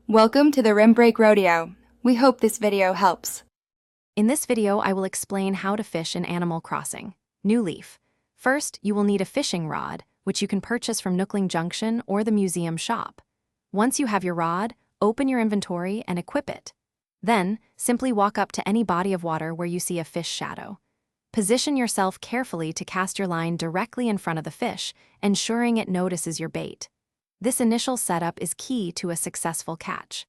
Welcome to the Rim Break Rodeo. We hope this video helps. In this video, I will explain how to fish in Animal Crossing. New Leaf. First, you will need a fishing rod, which you can purchase from Nookling Junction or the museum shop. Once you have your rod, open your inventory and equip it. Then, simply walk up to any body of water where you see a fish shadow. Position yourself carefully to cast your line directly in front of the fish, ensuring it notices your bait. This initial setup is key to a successful catch.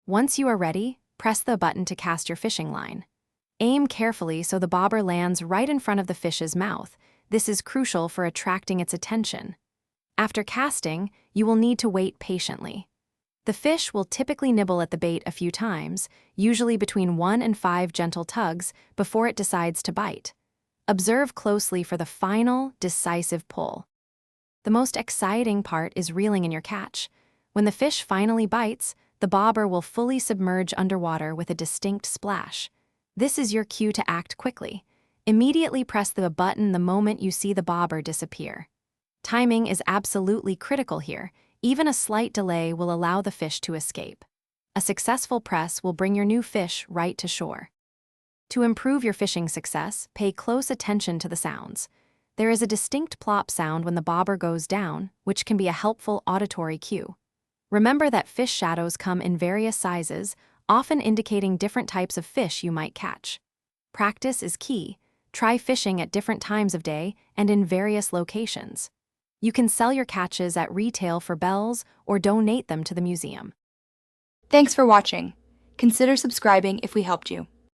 Once you are ready, press the button to cast your fishing line. Aim carefully so the bobber lands right in front of the fish's mouth. This is crucial for attracting its attention. After casting, you will need to wait patiently. The fish will typically nibble at the bait a few times, usually between 1 and 5 gentle tugs, before it decides to bite. Observe closely for the final, decisive pull. The most exciting part is reeling in your catch. When the fish finally bites, the bobber will fully submerge underwater with a distinct splash. This is your cue to act quickly. Immediately press the button the moment you see the bobber disappear. Timing is absolutely critical here. Even a slight delay will allow the fish to escape. A successful press will bring your new fish right to shore. To improve your fishing success, pay close attention to the sounds. There is a distinct plop sound when the bobber goes down, which can be a helpful auditory cue. Remember that fish shadows come in various sizes, often indicating different types of fish you might catch. Practice is key. Try fishing at different times of day and in various locations. You can sell your catches at retail for bells or donate them to the museum. Thanks for watching. Consider subscribing if we helped you.